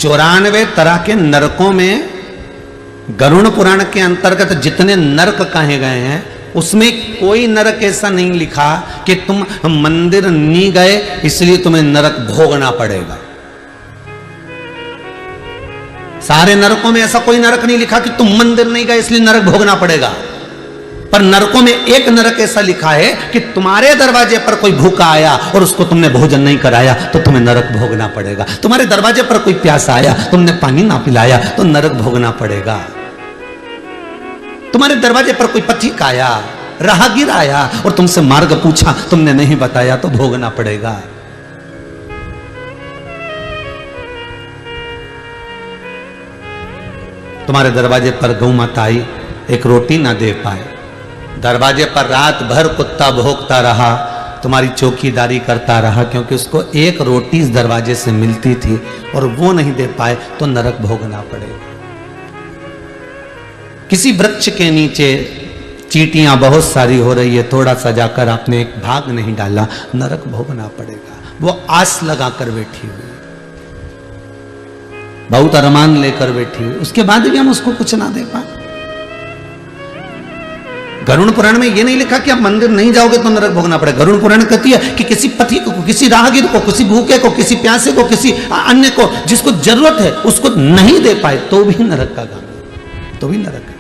94 तरह के नरकों में गरुड़ पुराण के अंतर्गत जितने नरक कहे गए हैं उसमें कोई नरक ऐसा नहीं लिखा कि तुम मंदिर नहीं गए इसलिए तुम्हें नरक भोगना पड़ेगा। सारे नरकों में ऐसा कोई नरक नहीं लिखा कि तुम मंदिर नहीं गए इसलिए नरक भोगना पड़ेगा। पर नरकों में एक नरक ऐसा लिखा है कि तुम्हारे दरवाजे पर कोई भूखा आया और उसको तुमने भोजन नहीं कराया तो तुम्हें नरक भोगना पड़ेगा। तुम्हारे दरवाजे पर कोई प्यासा आया, तुमने पानी ना पिलाया तो नरक भोगना पड़ेगा। तुम्हारे दरवाजे पर कोई पथिक आया, राहगीर आया और तुमसे मार्ग पूछा, तुमने नहीं बताया तो भोगना पड़ेगा। तुम्हारे दरवाजे पर गौ माता आई, एक रोटी ना दे पाए, दरवाजे पर रात भर कुत्ता भौंकता रहा, तुम्हारी चौकीदारी करता रहा क्योंकि उसको एक रोटी इस दरवाजे से मिलती थी और वो नहीं दे पाए तो नरक भोगना पड़ेगा। किसी वृक्ष के नीचे चींटियां बहुत सारी हो रही है, थोड़ा सा जाकर आपने एक भाग नहीं डाला, नरक भोगना पड़ेगा। वो आस लगाकर बैठी हुई, बहुत अरमान लेकर बैठी हुई, उसके बाद भी हम उसको कुछ ना दे पाए। गरुड़ पुराण में ये नहीं लिखा कि आप मंदिर नहीं जाओगे तो नरक भोगना पड़ेगा। गरुड़ पुराण कहती है कि किसी पथिक को, किसी राहगीर को, किसी भूखे को, किसी प्यासे को, किसी अन्य को जिसको जरूरत है उसको नहीं दे पाए तो भी नरक का गाना, तो भी नरक है।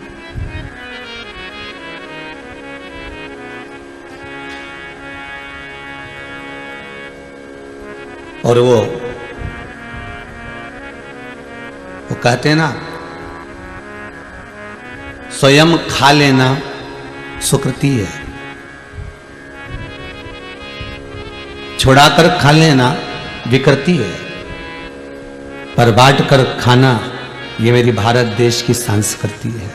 और वो कहते हैं ना, स्वयं खा लेना सुकृति है, छुड़ाकर खा लेना विकृति है, पर बांट कर खाना ये मेरी भारत देश की संस्कृति है,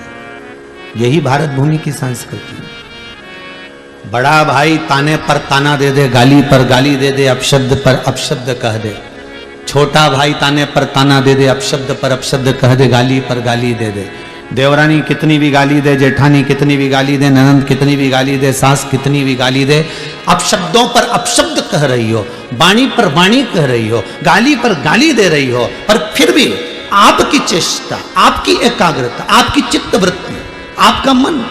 यही भारत भूमि की संस्कृति है। बड़ा भाई ताने पर ताना दे दे, गाली पर गाली दे दे, अपशब्द पर अपशब्द कह दे। छोटा भाई ताने पर ताना दे दे, अपशब्द पर अपशब्द कह दे, गाली पर गाली दे दे। देवरानी कितनी भी गाली दे, जेठानी कितनी भी गाली दे, ननंद कितनी भी गाली दे, सास कितनी भी गाली दे, अपशब्दों पर अपशब्द कह रही हो, वाणी पर वाणी कह रही हो, गाली पर गाली दे रही हो, पर फिर भी आपकी चेष्टा, आपकी एकाग्रता, आपकी चित्तवृत्ति, आपका मन,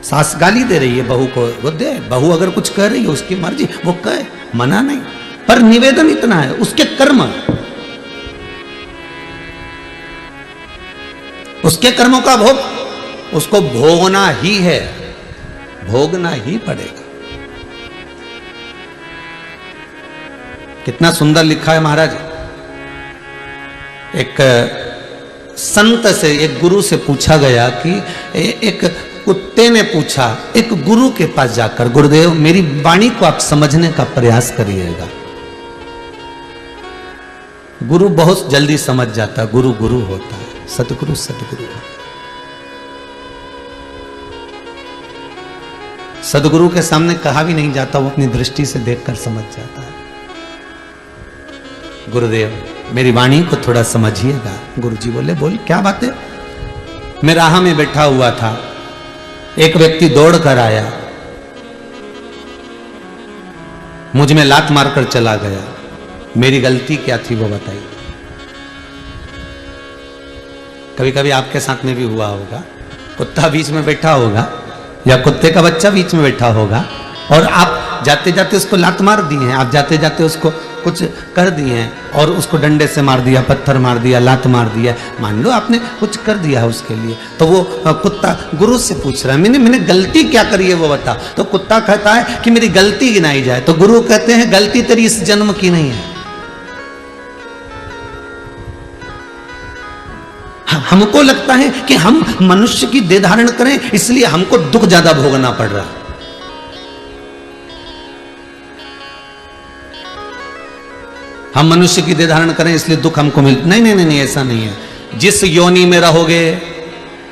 सास गाली दे रही है बहू को, वो दे, बहू अगर कुछ कह रही है उसकी मर्जी, वो कहे, मना नहीं, पर निवेदन इतना है उसके कर्म, उसके कर्मों का भोग उसको भोगना ही है, भोगना ही पड़ेगा। कितना सुंदर लिखा है महाराज। एक संत से, एक गुरु से पूछा गया कि एक कुत्ते ने पूछा एक गुरु के पास जाकर, गुरुदेव मेरी वाणी को आप समझने का प्रयास करिएगा। गुरु बहुत जल्दी समझ जाता है, गुरु गुरु होता है, सतगुरु सतगुरु होता है। सतगुरु के सामने कहा भी नहीं जाता, वो अपनी दृष्टि से देखकर समझ जाता है। गुरुदेव मेरी वाणी को थोड़ा समझिएगा। गुरुजी बोले, बोल क्या बात है। मैं राह में बैठा हुआ था, एक व्यक्ति दौड़ कर आया, मुझ में लात मारकर चला गया, मेरी गलती क्या थी वो बताइए। कभी कभी आपके साथ में भी हुआ होगा, कुत्ता बीच में बैठा होगा या कुत्ते का बच्चा बीच में बैठा होगा और आप जाते जाते उसको लात मार दी है, आप जाते जाते उसको कुछ कर दिए हैं और उसको डंडे से मार दिया, पत्थर मार दिया, लात मार दिया, मान लो आपने कुछ कर दिया है उसके लिए, तो वो कुत्ता गुरु से पूछ रहा है मैंने गलती क्या करी है वो बता। तो कुत्ता कहता है कि मेरी गलती गिनाई जाए, तो गुरु कहते हैं गलती तेरी इस जन्म की नहीं है। हमको लगता है कि हम मनुष्य की देह धारण करें इसलिए हमको दुख ज्यादा भोगना पड़ रहा है। हम मनुष्य की देह धारण करें इसलिए दुख हमको मिलता, नहीं नहीं नहीं, ऐसा नहीं है। जिस योनि में रहोगे,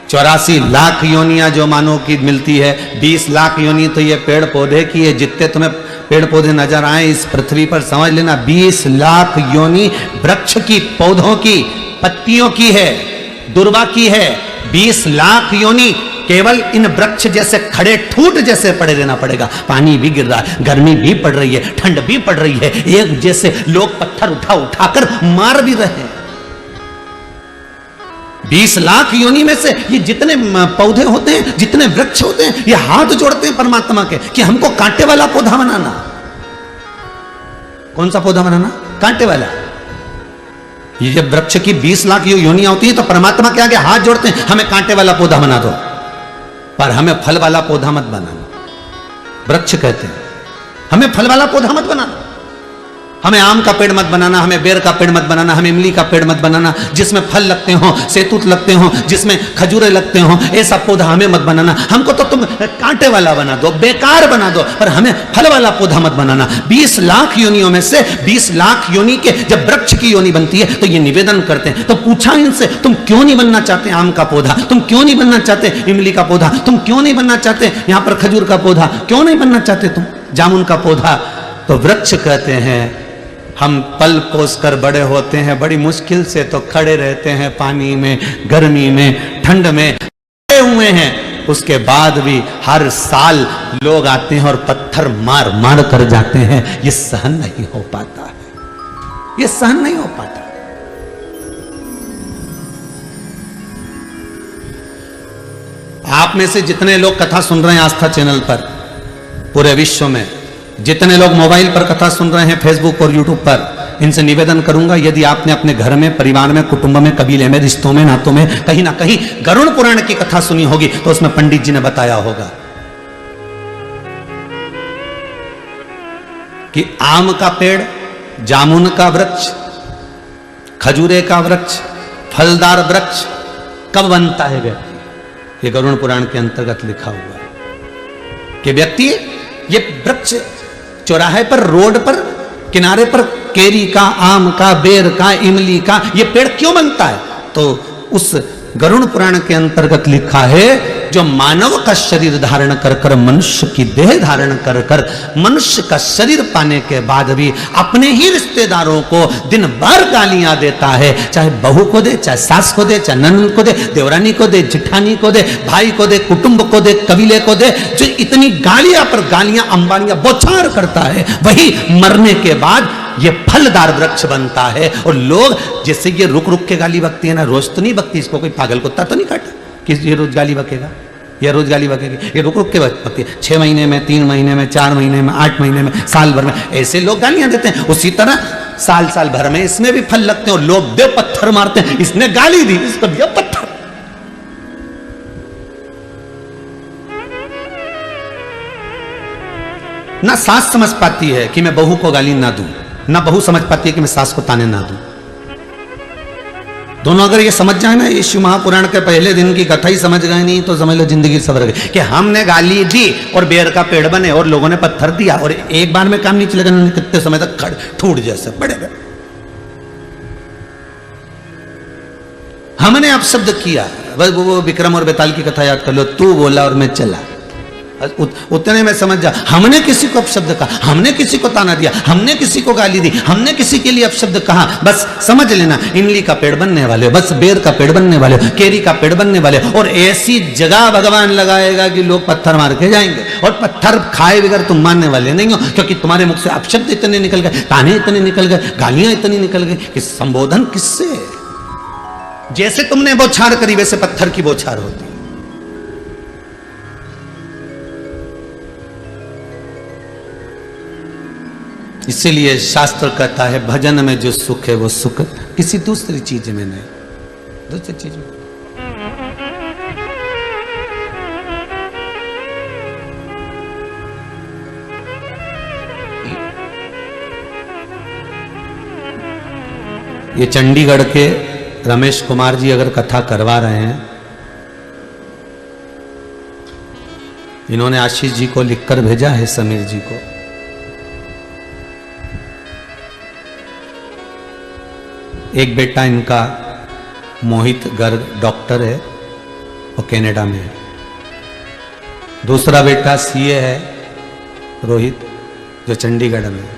84 लाख योनियां जो मानो की मिलती है, 20 लाख योनि तो ये पेड़ पौधे की है, जितने तुम्हें पेड़ पौधे नजर आए इस पृथ्वी पर समझ लेना 20 लाख योनि वृक्ष की, पौधों की, पत्तियों की है, दुर्वा की है। 20 लाख योनि केवल इन वृक्ष जैसे खड़े ठूट जैसे पड़े रहना पड़ेगा। पानी भी गिर रहा है, गर्मी भी पड़ रही है, ठंड भी पड़ रही है, एक जैसे लोग पत्थर उठा उठाकर मार भी रहे हैं। 20 लाख योनि में से ये जितने पौधे होते हैं, जितने वृक्ष होते हैं, ये हाथ जोड़ते हैं परमात्मा के कि हमको कांटे वाला पौधा बनाना। कौन सा पौधा बनाना? कांटे वाला। ये जब वृक्ष की 20 लाख योनियां होती हैं तो परमात्मा के आगे हाथ जोड़ते हैं, हमें कांटे वाला पौधा बना दो, पर हमें फल वाला पौधा मत बनाना। वृक्ष कहते हैं हमें फल वाला पौधा मत बनाना, हमें आम का पेड़ मत बनाना, हमें बेर का पेड़ मत बनाना, हमें इमली का पेड़ मत बनाना, जिसमें फल लगते हो, सेतूत लगते हो, जिसमें खजूरे लगते हो, ऐसा पौधा हमें मत बनाना। हमको तो तुम कांटे वाला बना दो, बेकार बना दो, पर हमें फल वाला पौधा मत बनाना। 20 लाख योनियों में से 20 लाख योनि के जब वृक्ष की योनि बनती है तो ये निवेदन करते हैं। तो पूछा इनसे, तुम क्यों नहीं बनना चाहते आम का पौधा? तुम क्यों नहीं बनना चाहते इमली का पौधा? तुम क्यों नहीं बनना चाहते यहां पर खजूर का पौधा? क्यों नहीं बनना चाहते तुम जामुन का पौधा? तो वृक्ष कहते हैं हम पल पोस कर बड़े होते हैं, बड़ी मुश्किल से तो खड़े रहते हैं, पानी में, गर्मी में, ठंड में खड़े हुए हैं, उसके बाद भी हर साल लोग आते हैं और पत्थर मार मार कर जाते हैं। ये सहन नहीं हो पाता है, ये सहन नहीं हो पाता। आप में से जितने लोग कथा सुन रहे हैं आस्था चैनल पर, पूरे विश्व में जितने लोग मोबाइल पर कथा सुन रहे हैं, फेसबुक और यूट्यूब पर, इनसे निवेदन करूंगा, यदि आपने अपने घर में, परिवार में, कुटुंब में, कबीले में, रिश्तों में, नातों में कहीं ना कहीं गरुड़ पुराण की कथा सुनी होगी तो उसमें पंडित जी ने बताया होगा कि आम का पेड़, जामुन का वृक्ष, खजूरे का वृक्ष, फलदार वृक्ष कब बनता है व्यक्ति? ये गरुड़ पुराण के अंतर्गत लिखा हुआ है कि व्यक्ति ये वृक्ष चौराहे पर, रोड पर, किनारे पर केरी का, आम का, बेर का, इमली का ये पेड़ क्यों बनता है? तो उस गरुड़ पुराण के अंतर्गत लिखा है, जो मानव का शरीर धारण कर कर, मनुष्य की देह धारण कर कर, मनुष्य का शरीर पाने के बाद भी अपने ही रिश्तेदारों को दिन भर गालियां देता है, चाहे बहू को दे, चाहे सास को दे, चाहे ननद को दे, देवरानी को दे, जिठानी को दे, भाई को दे, कुटुंब को दे, कबीले को दे, जो इतनी गालियां पर गालियां, अंबालियां बौछार करता है, वही मरने के बाद ये फलदार वृक्ष बनता है। और लोग जैसे ये रुक रुक के गाली बकती है ना, रोज तो नहीं बकती, इसको कोई पागल कुत्ता तो नहीं काटा कि ये रोज गाली बकेगा, ये रोज गाली बकेगी, ये रुक रुक के बकती है। 6 महीने में, 3 महीने में, 4 महीने में, 8 महीने में, साल भर में, ऐसे लोग गालियां देते हैं। उसी तरह साल साल भर में इसमें भी फल लगते हैं और लोग दे पत्थर मारते हैं, इसने गाली दी, इसको दिया पत्थर। ना सास समझ पाती है कि मैं बहू को गाली ना दूं, ना बहू समझ पाती है कि मैं सास को ताने ना दूं। दोनों अगर ये समझ जाए ना, ये शिव महापुराण के पहले दिन की कथा ही समझ गए नहीं तो समझ लो जिंदगी सवर गई। कि हमने गाली दी और बेर का पेड़ बने और लोगों ने पत्थर दिया और एक बार में काम नहीं चलेगा, कितने समय तक खड़ ठूट जैसे बड़े बड़े। हमने अपशब्द किया, बस वो विक्रम और बेताल की कथा याद कर लो, तू बोला और मैं चला, उतने में समझ जा। हमने किसी को अपशब्द कहा, हमने किसी को ताना दिया, हमने किसी को गाली दी, हमने किसी के लिए अपशब्द कहा, बस समझ लेना इमली का पेड़ बनने वाले हो, बस बेर का पेड़ बनने वाले हो, केरी का पेड़ बनने वाले हो। और ऐसी जगह भगवान लगाएगा कि लोग पत्थर मार के जाएंगे और पत्थर खाए बगैर तुम मानने वाले नहीं हो, क्योंकि तुम्हारे मुख से अपशब्द इतने निकल गए, ताने इतने निकल गए, गालियां इतनी निकल गई कि संबोधन किससे? जैसे तुमने बौछार करी वैसे पत्थर की बौछार होती। इसीलिए शास्त्र कहता है भजन में जो सुख है वो सुख किसी दूसरी चीज में नहीं, दूसरी चीज में। ये चंडीगढ़ के रमेश कुमार जी अगर कथा करवा रहे हैं, इन्होंने आशीष जी को लिखकर भेजा है, समीर जी को। एक बेटा इनका मोहित गर्ग डॉक्टर है, वो कनाडा में है। दूसरा बेटा सीए है रोहित, जो चंडीगढ़ में है।